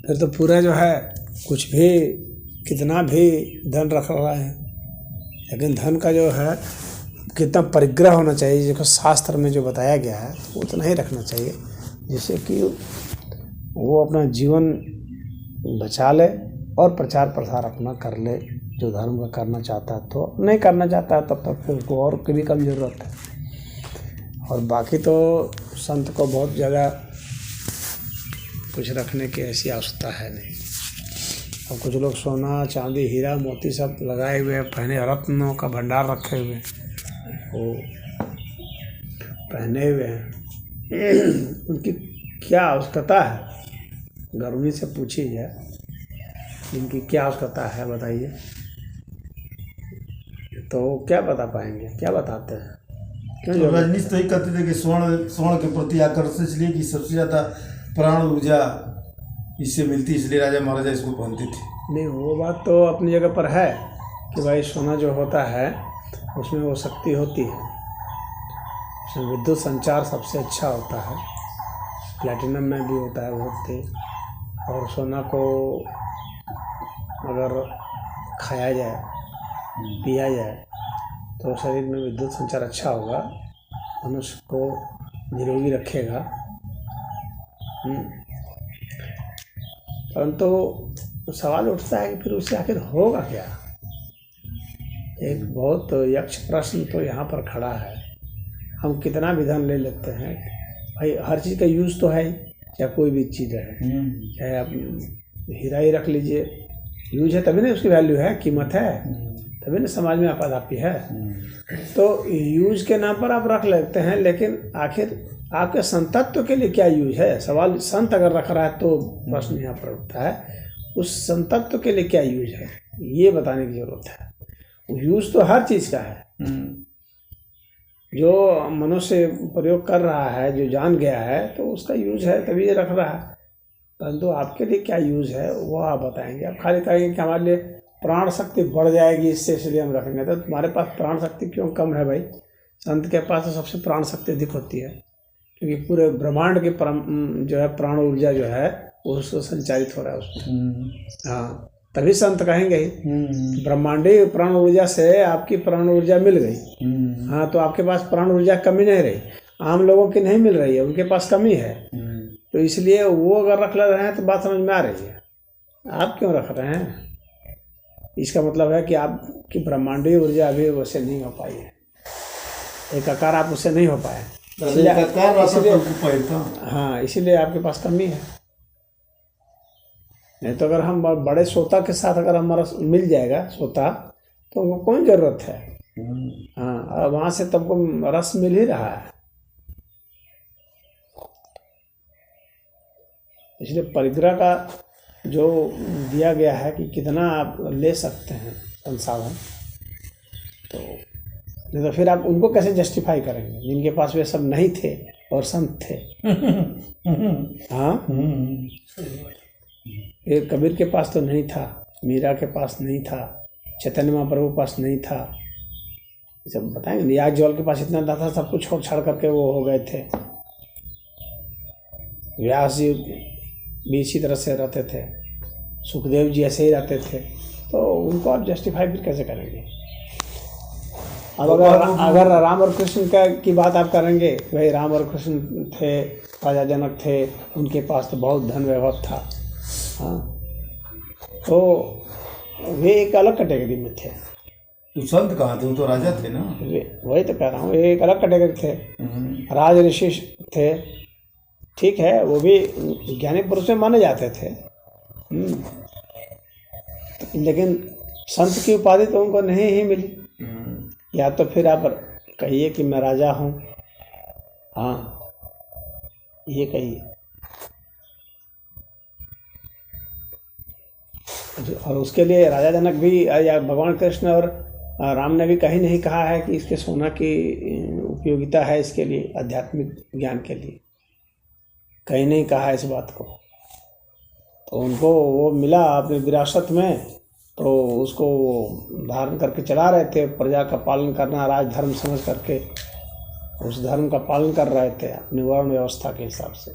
फिर तो पूरा जो है कुछ भी कितना भी धन रख रहा है, लेकिन धन का जो है कितना परिग्रह होना चाहिए, जो शास्त्र में जो बताया गया है वो उतना ही रखना चाहिए, जिससे कि वो अपना जीवन बचा ले और प्रचार प्रसार अपना कर ले। जो धर्म का करना चाहता है तो, नहीं करना चाहता है तब तक फिर उसको और की भी कम ज़रूरत है। और बाकी तो संत को बहुत ज़्यादा कुछ रखने की ऐसी आवश्यकता है नहीं। और कुछ लोग सोना चांदी हीरा मोती सब लगाए हुए हैं, पहने रत्नों का भंडार रखे हुए हैं, वो पहने हुए हैं। उनकी क्या आवश्यकता है, गर्मी से पूछी जाए, इनकी क्या आवश्यकता है बताइए, तो क्या बता पाएंगे, क्या बताते हैं? क्यों तो रजनीश तो ही कहते थे कि स्वर्ण के प्रति आकर्षण इसलिए कि सबसे ज़्यादा प्राण ऊर्जा इससे मिलती, इसलिए राजा महाराजा इसको पहनते थे। नहीं, वो बात तो अपनी जगह पर है कि भाई सोना जो होता है उसमें वो शक्ति होती है, उसमें विद्युत संचार सबसे अच्छा होता है, प्लैटिनम में भी होता है बहुत तेज। और सोना को अगर खाया जाए पिया जाए तो शरीर में विद्युत संचार अच्छा होगा, मनुष्य को निरोगी रखेगा। परंतु सवाल उठता है कि फिर उससे आखिर होगा क्या? एक बहुत यक्ष प्रश्न तो यहाँ पर खड़ा है। हम कितना विधान ले लेते हैं भाई, हर चीज़ का यूज़ तो है, चाहे कोई भी चीज़ है, चाहे आप हीरा ही रख लीजिए, यूज है तभी ना उसकी वैल्यू है, कीमत है, तभी ना समाज में आपाधापी है। तो यूज के नाम पर आप रख लेते हैं, लेकिन आखिर आपके संतत्व के लिए क्या यूज है? सवाल संत अगर रख रहा है तो प्रश्न यहाँ पर उठता है, उस संतत्व के लिए क्या यूज है, ये बताने की जरूरत है। यूज तो हर चीज़ का है, जो मनुष्य प्रयोग कर रहा है, जो जान गया है तो उसका यूज है तभी ये रख रहा है। परंतु आपके लिए क्या यूज है वो आप बताएंगे। आप खाली कहेंगे कि हमारे लिए प्राण शक्ति बढ़ जाएगी इससे, इसलिए हम रखेंगे, तो तुम्हारे पास प्राण शक्ति क्यों कम है भाई? संत के पास तो सबसे प्राण शक्ति अधिक होती है, क्योंकि पूरे ब्रह्मांड की जो है प्राण ऊर्जा जो है वो उसको संचारित हो रहा है उसमें। हाँ, तभी संत कहेंगे ही ब्रह्मांडीय प्राण ऊर्जा से आपकी प्राण ऊर्जा मिल गई। हाँ, तो आपके पास प्राण ऊर्जा कमी नहीं रही, आम लोगों की नहीं मिल रही है, उनके पास कमी है। तो इसलिए वो अगर रख ले रहे हैं तो बात समझ में आ रही है। आप क्यों रख रहे हैं? इसका मतलब है कि आपकी ब्रह्मांडीय ऊर्जा अभी वैसे नहीं हो पाई है, एक आकार आप उससे नहीं हो पाए, हाँ, इसीलिए आपके पास कमी है। नहीं तो अगर हम बड़े सोता के साथ अगर हमारा मिल जाएगा सोता तो उनको कौन जरूरत है। हाँ, वहाँ से तब को रस मिल ही रहा है। इसलिए परिग्रह का जो दिया गया है कि कितना आप ले सकते हैं संसाधन, तो नहीं तो फिर आप उनको कैसे जस्टिफाई करेंगे जिनके पास वे सब नहीं थे और संत थे। हाँ, ये कबीर के पास तो नहीं था, मीरा के पास नहीं था, चैतन्य महाप्रभु के पास नहीं था, सब बताएंगे। याग जौल के पास इतना था, सब कुछ छोड़ छाड़ करके वो हो गए थे। व्यास जी भी इसी तरह से रहते थे, सुखदेव जी ऐसे ही रहते थे, तो उनको आप जस्टिफाई फिर कैसे करेंगे? अब अगर राम और कृष्ण की बात आप करेंगे, भाई राम और कृष्ण थे, राजा जनक थे, उनके पास तो बहुत धन वैभव था, हाँ, तो वे एक अलग कैटेगरी में थे। तो संत कहाँ थे? वो तो राजा थे ना। वही तो कह रहा हूँ, एक अलग कैटेगरी थे, राज ऋषि थे, ठीक है, वो भी ज्ञानी पुरुष में माने जाते थे, लेकिन संत की उपाधि तो उनको नहीं ही मिली। या तो फिर आप कहिए कि मैं राजा हूँ, हाँ, ये कहिए। और उसके लिए राजा जनक भी या भगवान कृष्ण और राम ने भी कहीं नहीं कहा है कि इसके सोना की उपयोगिता है इसके लिए, आध्यात्मिक ज्ञान के लिए, कहीं नहीं कहा है इस बात को। तो उनको वो मिला अपनी विरासत में, तो उसको धारण करके चला रहे थे, प्रजा का पालन करना राजधर्म समझ करके उस धर्म का पालन कर रहे थे अपनी वर्ण व्यवस्था के हिसाब से।